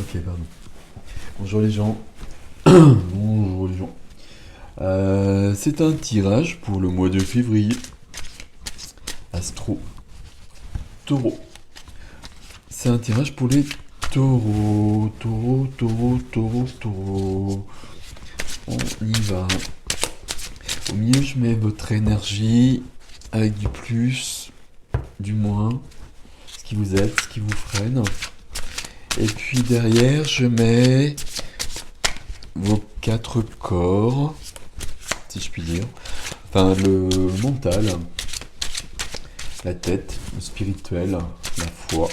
Ok, pardon. Bonjour les gens. Bonjour les gens. C'est un tirage pour le mois de février. Astro. Taureau. C'est un tirage pour les taureaux. Taureaux, taureaux, taureaux, taureaux. On y va. Au milieu, je mets votre énergie avec du plus, du moins, ce qui vous aide, ce qui vous freine. Et puis derrière, je mets vos quatre corps, si je puis dire. Enfin, le mental, la tête, le spirituel, la foi,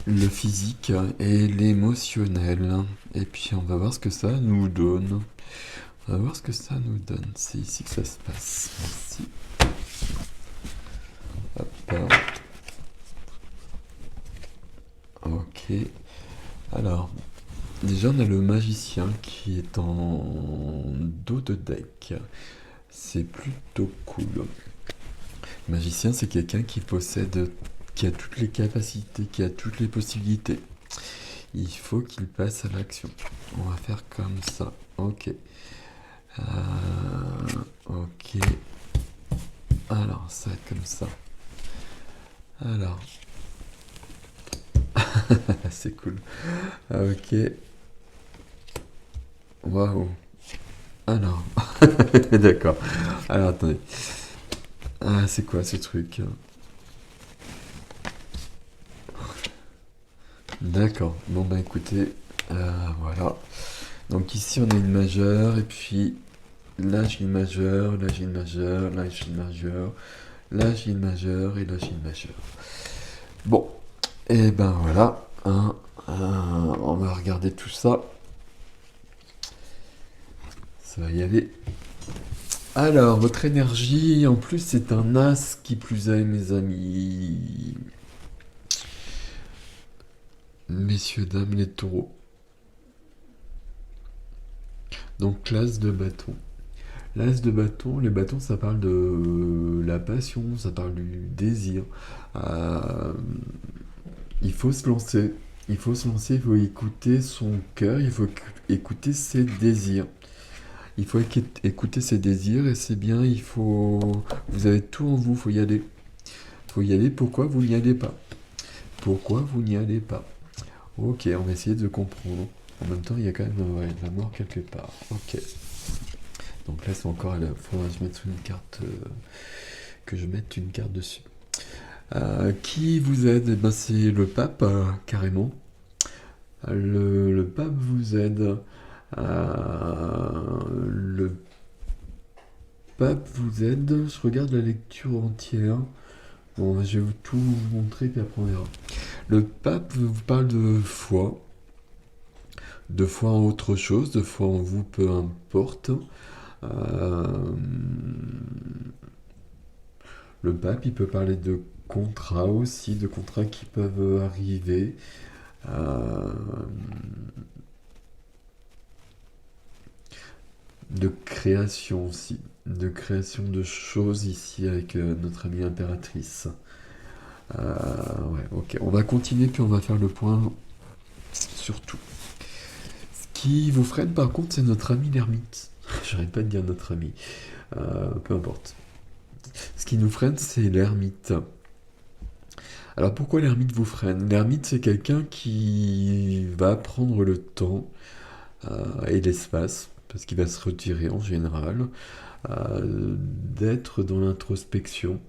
le physique et l'émotionnel. Et puis on va voir ce que ça nous donne. On va voir ce que ça nous donne. C'est ici que ça se passe. Merci. Hop. Ok. Alors, déjà on a le magicien qui est en dos de deck. C'est plutôt cool. Le magicien, c'est quelqu'un qui possède, qui a toutes les capacités, qui a toutes les possibilités. Il faut qu'il passe à l'action. On va faire comme ça. Ok. Ok. Alors, ça va être comme ça. Alors. C'est cool. Ok. Waouh. Alors. D'accord. Alors, attendez. Ah, c'est quoi ce truc? D'accord. Bon, bah écoutez. Voilà. Donc ici, on a une majeure. Et puis là, j'ai une majeure. Là, j'ai une majeure. Là, j'ai une majeure. Là, j'ai une majeure. Et là, j'ai une majeure. Bon. Et ben voilà. On va regarder tout ça. Ça va y aller. Alors, votre énergie, en plus, c'est un as qui plus est, mes amis. Messieurs, dames, les taureaux. Donc, l'as de bâton. L'as de bâton, les bâtons, ça parle de la passion, ça parle du désir. Euh, il faut se lancer. Il faut se lancer, il faut écouter son cœur, il faut écouter ses désirs. Il faut écouter ses désirs et c'est bien, il faut... Vous avez tout en vous, il faut y aller. Il faut y aller, pourquoi vous n'y allez pas? Pourquoi vous n'y allez pas? Ok, on va essayer de comprendre. En même temps, il y a quand même la mort quelque part. Ok. Donc là, c'est encore... Il faudra que je mette une carte... que je mette une carte dessus. Qui vous aide? Eh ben, c'est le pape, carrément. Le pape vous aide. Le pape vous aide. Je regarde la lecture entière. Bon, je vais tout vous montrer, puis après on verra. Le pape vous parle de foi en autre chose, de foi en vous, peu importe. Euh, le pape, il peut parler de contrats aussi, de contrats qui peuvent arriver. Euh, de création aussi, de création de choses ici avec notre amie impératrice. Ouais, ok, on va continuer puis on va faire le point sur tout. Ce qui vous freine par contre, c'est notre ami l'ermite. J'arrête pas de dire notre ami. Peu importe. Ce qui nous freine, c'est l'ermite. Alors pourquoi l'ermite vous freine? L'ermite, c'est quelqu'un qui va prendre le temps et l'espace, parce qu'il va se retirer en général, d'être dans l'introspection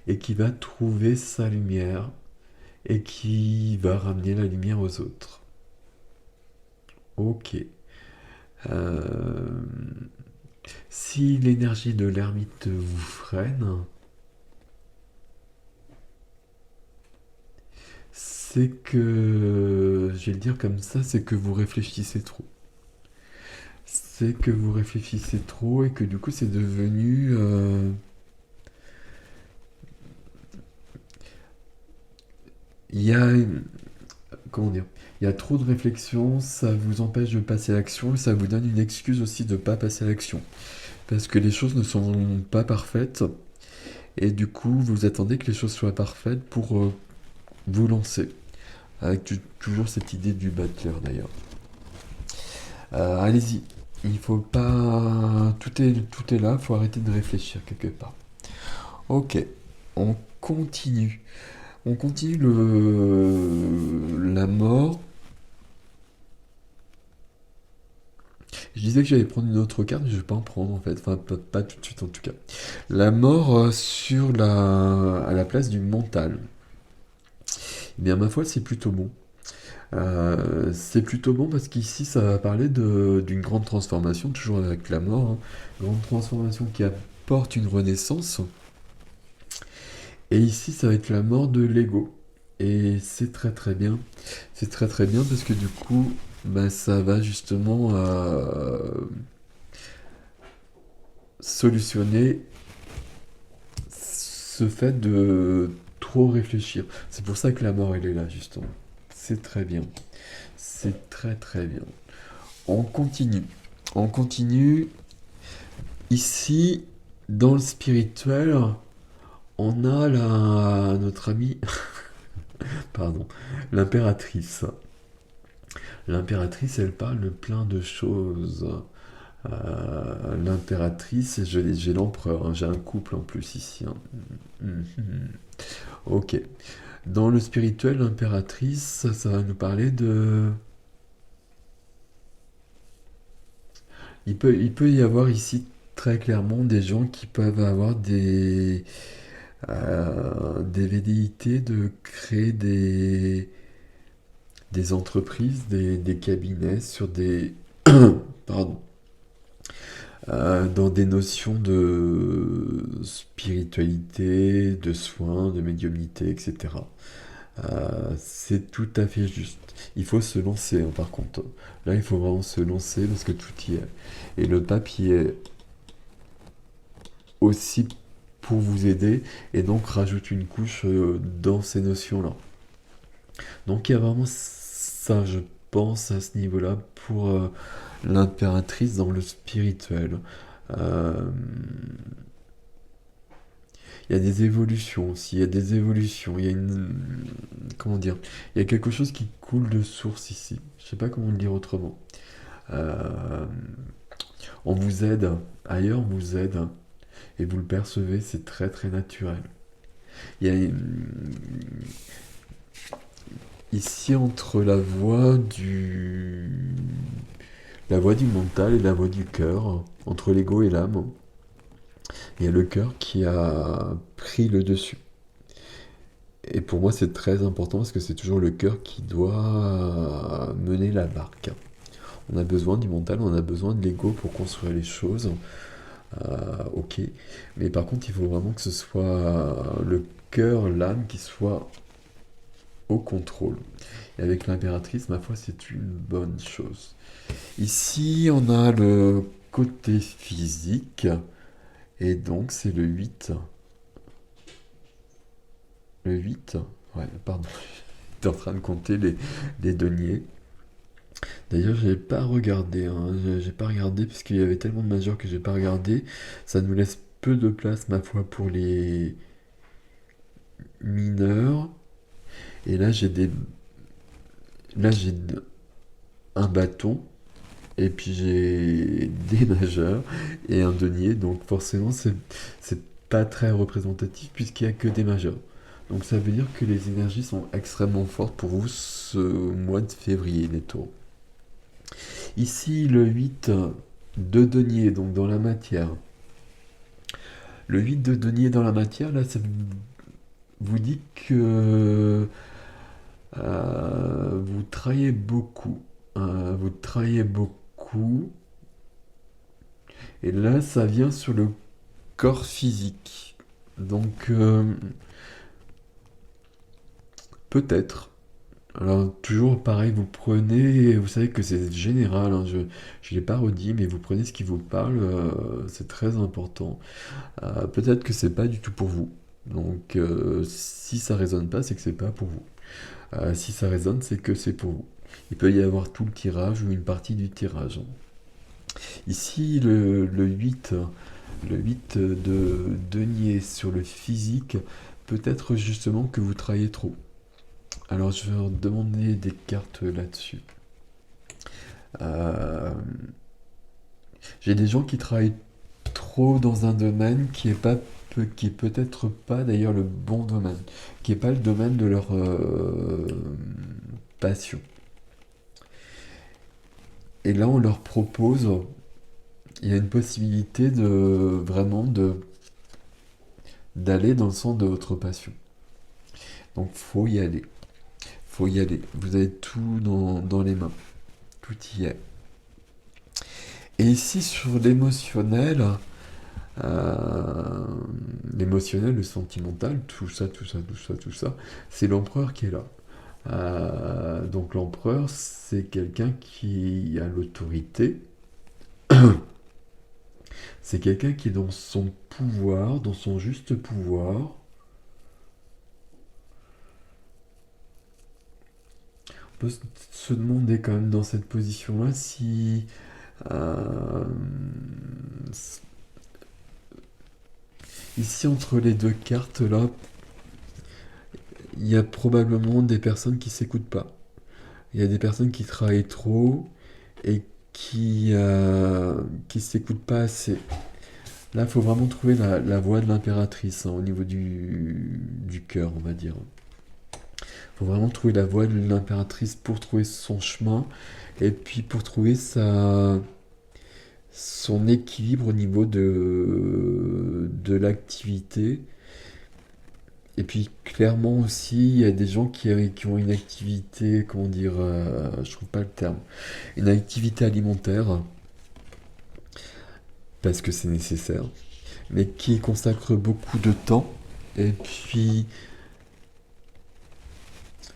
et qui va trouver sa lumière et qui va ramener la lumière aux autres. Ok. Euh, Si l'énergie de l'ermite vous freine, c'est que, je vais le dire comme ça, c'est que vous réfléchissez trop. C'est que vous réfléchissez trop et que du coup c'est devenu... Il y a... Comment dire? Il y a trop de réflexion, ça vous empêche de passer à l'action et ça vous donne une excuse aussi de ne pas passer à l'action. Parce que les choses ne sont pas parfaites et du coup vous attendez que les choses soient parfaites pour vous lancer. Avec toujours cette idée du battleur d'ailleurs. Allez-y. Il faut pas. Tout est là, faut arrêter de réfléchir quelque part. Ok, on continue. On continue la mort. Je disais que j'allais prendre une autre carte, mais je vais pas en prendre en fait. Enfin, pas tout de suite en tout cas. La mort à la place du mental. Eh bien, ma foi, c'est plutôt bon. C'est plutôt bon parce qu'ici, ça va parler d'une grande transformation, toujours avec la mort, hein. Grande transformation qui apporte une renaissance. Et ici, ça va être la mort de l'ego. Et c'est très très bien. C'est très très bien parce que du coup, bah, ça va justement solutionner ce fait de trop réfléchir. C'est pour ça que la mort, elle est là, justement. C'est très bien. C'est très très bien. On continue. On continue. Ici, dans le spirituel, on a notre amie, pardon, l'impératrice. L'impératrice, elle parle de plein de choses. L'impératrice, j'ai l'empereur, hein, j'ai un couple en plus ici, hein. Mhm. Ok. Dans le spirituel, l'impératrice, ça va nous parler de... Il peut y avoir ici très clairement des gens qui peuvent avoir des velléités de créer des entreprises, des cabinets sur des... Pardon. Dans des notions de spiritualité, de soins, de médiumnité, etc. C'est tout à fait juste. Il faut se lancer, hein, par contre. Là, il faut vraiment se lancer parce que tout y est. Et le pape y est aussi pour vous aider et donc rajoute une couche dans ces notions-là. Donc il y a vraiment ça, je pense, à ce niveau-là pour l'impératrice dans le spirituel. Euh, Il y a des évolutions aussi, il y a des évolutions, il y a une... Comment dire? Il y a quelque chose qui coule de source ici. Je sais pas comment le dire autrement. Euh, on vous aide, ailleurs on vous aide, et vous le percevez, c'est très très naturel. Il y a ici entre la voix du mental et la voix du cœur, entre l'ego et l'âme, il y a le cœur qui a pris le dessus. Et pour moi, c'est très important parce que c'est toujours le cœur qui doit mener la barque. On a besoin du mental, on a besoin de l'ego pour construire les choses. Ok. Mais par contre, il faut vraiment que ce soit le cœur, l'âme qui soit au contrôle. Et avec l'impératrice, ma foi, c'est une bonne chose. Ici, on a le côté physique. Et donc, c'est le 8. Le 8. Ouais, pardon. J'étais en train de compter les deniers. D'ailleurs, j'ai pas regardé, hein. J'ai pas regardé parce qu'il y avait tellement de majeurs que j'ai pas regardé. Ça nous laisse peu de place, ma foi, pour les mineurs. Et là j'ai un bâton et puis j'ai des majeurs et un denier. Donc forcément, c'est pas très représentatif puisqu'il y a que des majeurs. Donc ça veut dire que les énergies sont extrêmement fortes pour vous ce mois de février, les taureaux. Ici, le 8 de denier, donc dans la matière. Le 8 de denier dans la matière, là, ça vous dit que vous travaillez beaucoup. Vous travaillez beaucoup. Et là, ça vient sur le corps physique. Donc, peut-être. Alors, toujours pareil, vous prenez, vous savez que c'est général, hein, je ne l'ai pas redit, mais vous prenez ce qui vous parle, c'est très important. Peut-être que c'est pas du tout pour vous. Donc, si ça résonne pas, c'est que c'est pas pour vous. Si ça résonne, c'est que c'est pour vous. Il peut y avoir tout le tirage ou une partie du tirage. Ici, le 8 de denier sur le physique, peut-être justement que vous travaillez trop. Alors, je vais demander des cartes là-dessus. Euh, j'ai des gens qui travaillent trop dans un domaine qui est pas qui est peut-être pas d'ailleurs le bon domaine, qui est pas le domaine de leur passion. Et là, on leur propose, il y a une possibilité de vraiment d'aller dans le sens de votre passion. Donc, faut y aller. Faut y aller. Vous avez tout dans les mains. Tout y est. Et ici, sur euh, l'émotionnel, le sentimental, tout ça, tout ça, tout ça, tout ça, c'est l'empereur qui est là. Donc l'empereur, c'est quelqu'un qui a l'autorité, c'est quelqu'un qui est dans son pouvoir, dans son juste pouvoir. On peut se demander quand même dans cette position-là si euh, ici entre les deux cartes là, il y a probablement des personnes qui s'écoutent pas. Il y a des personnes qui travaillent trop et qui s'écoutent pas assez. Là, il faut vraiment trouver la voie de l'impératrice, hein, au niveau du cœur, on va dire. Il faut vraiment trouver la voie de l'impératrice pour trouver son chemin et puis pour trouver son équilibre au niveau de l'activité. Et puis clairement aussi, il y a des gens qui ont une activité, comment dire, je trouve pas le terme, une activité alimentaire, parce que c'est nécessaire, mais qui consacrent beaucoup de temps. Et puis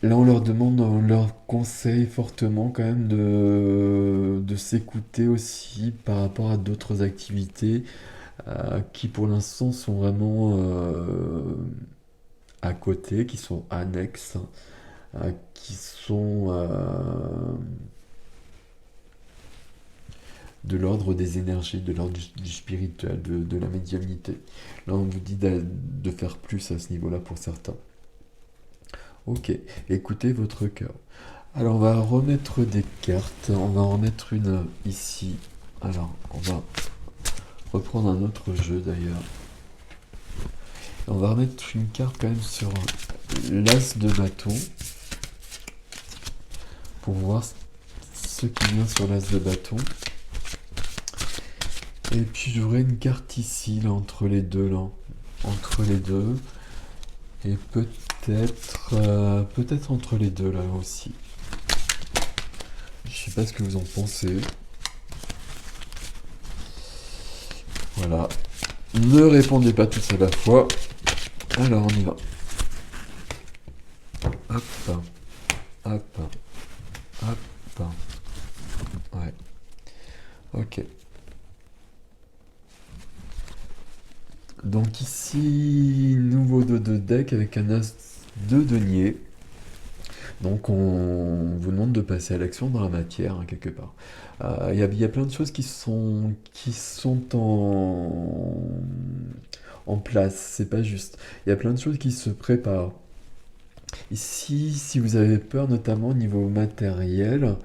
là, on leur demande, on leur conseille fortement quand même de s'écouter aussi par rapport à d'autres activités qui pour l'instant sont vraiment à côté, qui sont annexes, qui sont de l'ordre des énergies, de l'ordre du spirituel, de la médiumnité. Là, on vous dit de faire plus à ce niveau-là pour certains. Ok, écoutez votre cœur. Alors, on va remettre des cartes. On va en remettre une ici. Alors, on va reprendre un autre jeu d'ailleurs. On va remettre une carte quand même sur l'as de bâton pour voir ce qui vient sur l'as de bâton. Et puis j'aurai une carte ici, là, entre les deux, là. Entre les deux. Et peut-être entre les deux, là aussi. Je sais pas ce que vous en pensez. Voilà. Ne répondez pas tous à la fois. Alors on y va. Hop. Hop. Hop. Ouais. Ok. Donc ici, nouveau 2 de deck avec un as de denier. Donc on vous demande de passer à l'action dans la matière, hein, quelque part. Il y a plein de choses qui sont en place, c'est pas juste. Il y a plein de choses qui se préparent. Ici, si vous avez peur, notamment au niveau matériel,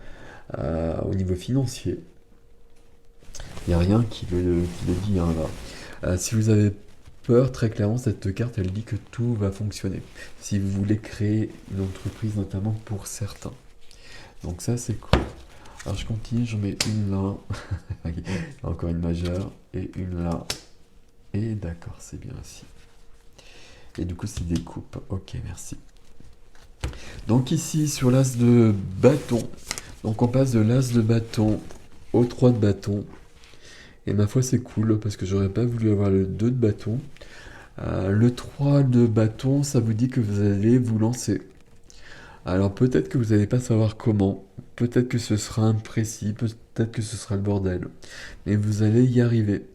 au niveau financier, il n'y a rien qui le dit, hein, là. Si vous avez peur, très clairement, cette carte, elle dit que tout va fonctionner. Si vous voulez créer une entreprise, notamment pour certains. Donc ça, c'est cool. Alors je continue, j'en mets une là. Encore une majeure. Et une là. Et d'accord, c'est bien aussi. Et du coup, c'est des coupes. Ok, merci. Donc ici, sur l'as de bâton. Donc on passe de l'as de bâton au 3 de bâton. Et ma foi, c'est cool, parce que j'aurais pas voulu avoir le 2 de bâton. Le 3 de bâton, ça vous dit que vous allez vous lancer. Alors peut-être que vous n'allez pas savoir comment, peut-être que ce sera imprécis, peut-être que ce sera le bordel. Mais vous allez y arriver.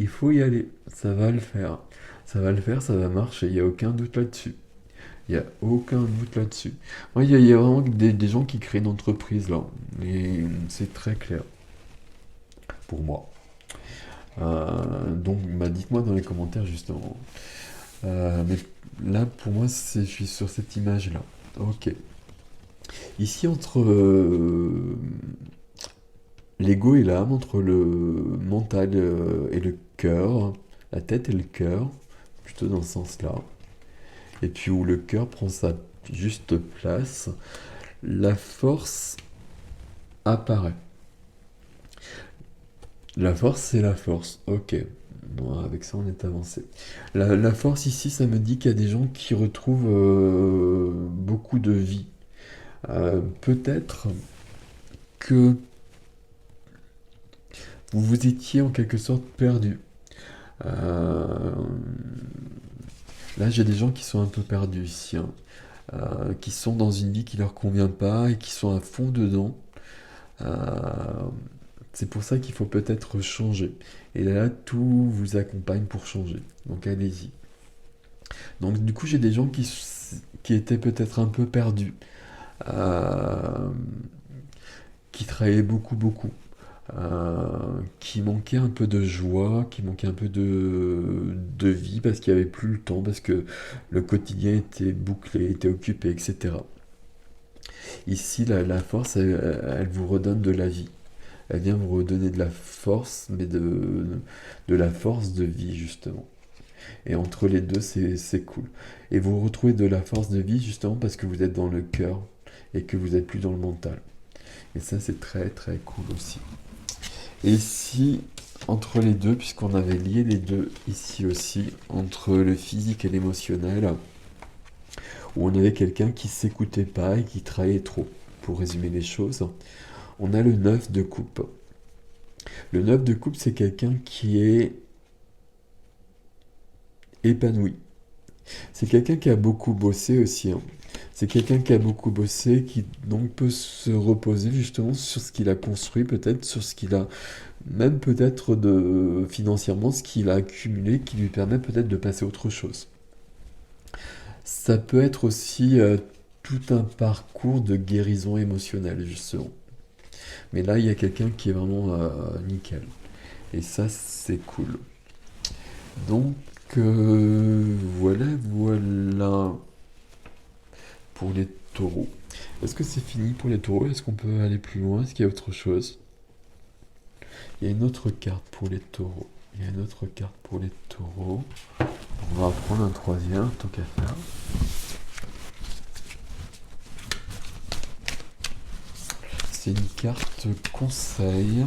Il faut y aller, ça va le faire. Ça va le faire, ça va marcher, il n'y a aucun doute là-dessus. Il n'y a aucun doute là-dessus. Moi, il y a vraiment des gens qui créent une entreprise là. Et c'est très clair. Pour moi. Donc, bah, dites-moi dans les commentaires justement. Mais là, pour moi, je suis sur cette image-là. Ok. Ici, entre l'ego et l'âme, entre le mental et le cœur, la tête et le cœur, plutôt dans ce sens-là, et puis où le cœur prend sa juste place, la force apparaît. La force, c'est la force. Ok. Bon, avec ça, on est avancé. La force ici, ça me dit qu'il y a des gens qui retrouvent beaucoup de vie. Peut-être que vous vous étiez en quelque sorte perdu. Euh, Là, j'ai des gens qui sont un peu perdus ici, hein. Qui sont dans une vie qui leur convient pas et qui sont à fond dedans. Euh, c'est pour ça qu'il faut peut-être changer. Et là, tout vous accompagne pour changer. Donc allez-y. Donc du coup, j'ai des gens qui étaient peut-être un peu perdus, euh, qui travaillaient beaucoup, beaucoup, qui manquaient un peu de joie, qui manquaient un peu de vie parce qu'il n'y avait plus le temps, parce que le quotidien était bouclé, était occupé, etc. Ici, la force, elle vous redonne de la vie. Elle vient vous redonner de la force, mais de la force de vie, justement. Et entre les deux, c'est cool. Et vous retrouvez de la force de vie, justement, parce que vous êtes dans le cœur et que vous n'êtes plus dans le mental. Et ça, c'est très, très cool aussi. Et ici, entre les deux, puisqu'on avait lié les deux ici aussi, entre le physique et l'émotionnel, où on avait quelqu'un qui s'écoutait pas et qui travaillait trop, pour résumer les choses, on a le 9 de coupe. Le 9 de coupe, c'est quelqu'un qui est épanoui. C'est quelqu'un qui a beaucoup bossé aussi, hein. C'est quelqu'un qui a beaucoup bossé, qui donc peut se reposer justement sur ce qu'il a construit, peut-être sur ce qu'il a, même peut-être de financièrement, ce qu'il a accumulé, qui lui permet peut-être de passer à autre chose. Ça peut être aussi tout un parcours de guérison émotionnelle, justement. Mais là, il y a quelqu'un qui est vraiment nickel. Et ça, c'est cool. Donc, voilà, voilà pour les taureaux. Est-ce que c'est fini pour les taureaux? Est-ce qu'on peut aller plus loin? Est-ce qu'il y a autre chose? Il y a une autre carte pour les taureaux. Il y a une autre carte pour les taureaux. On va en prendre un troisième, tant qu'à faire. C'est une carte conseil.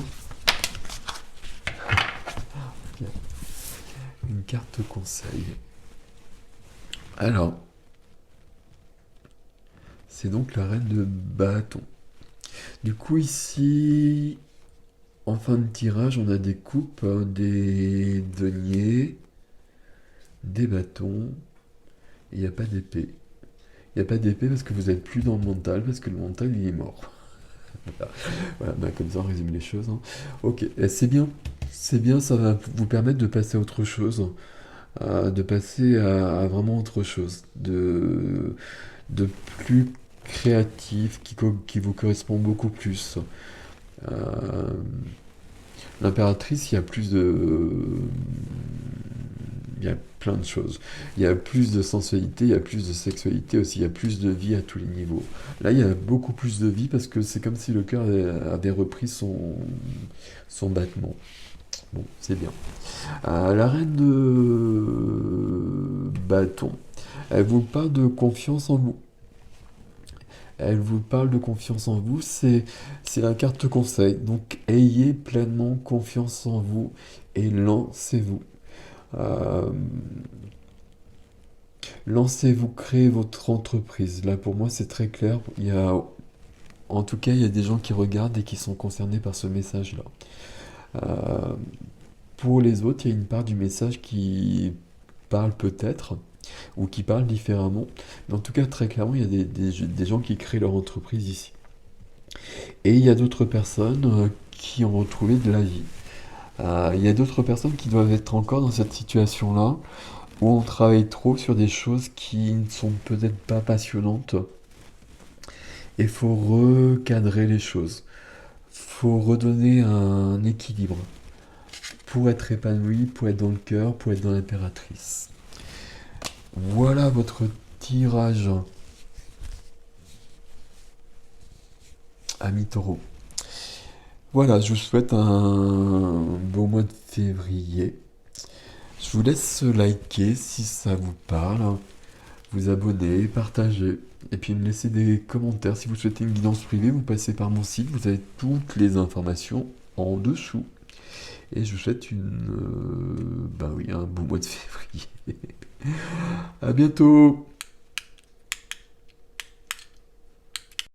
Une carte conseil. Alors, c'est donc la reine de bâton. Du coup, ici, en fin de tirage, on a des coupes, hein, des deniers, des bâtons. Il n'y a pas d'épée. Il n'y a pas d'épée parce que vous n'êtes plus dans le mental, parce que le mental, il est mort. Voilà, bah, comme ça, on résume les choses, hein. Ok, c'est bien. C'est bien, ça va vous permettre de passer à autre chose. De passer à vraiment autre chose. De plus créatif, qui vous correspond beaucoup plus. Euh, L'impératrice, il y a plus de... Il y a plein de choses. Il y a plus de sensualité, il y a plus de sexualité aussi, il y a plus de vie à tous les niveaux. Là, il y a beaucoup plus de vie parce que c'est comme si le cœur avait repris son battement. Bon, c'est bien. La reine de bâton, elle vous parle de confiance en vous. Elle vous parle de confiance en vous, c'est la carte conseil. Donc ayez pleinement confiance en vous et lancez-vous. Euh, Lancez-vous, créez votre entreprise. Là pour moi c'est très clair. En tout cas, il y a des gens qui regardent et qui sont concernés par ce message-là. Euh, pour les autres, il y a une part du message qui parle peut-être, ou qui parle différemment. Mais en tout cas, très clairement, il y a des gens qui créent leur entreprise ici. Et il y a d'autres personnes qui ont retrouvé de la vie. Il y a d'autres personnes qui doivent être encore dans cette situation-là, où on travaille trop sur des choses qui ne sont peut-être pas passionnantes. Et il faut recadrer les choses. Faut redonner un équilibre pour être épanoui, pour être dans le cœur, pour être dans l'impératrice. Voilà votre tirage Amis taureaux. Voilà, je vous souhaite un beau mois de février. Je vous laisse liker si ça vous parle, vous abonner, partager, et puis me laisser des commentaires. Si vous souhaitez une guidance privée, vous passez par mon site, vous avez toutes les informations en dessous. Et je vous souhaite un beau mois de février. À bientôt!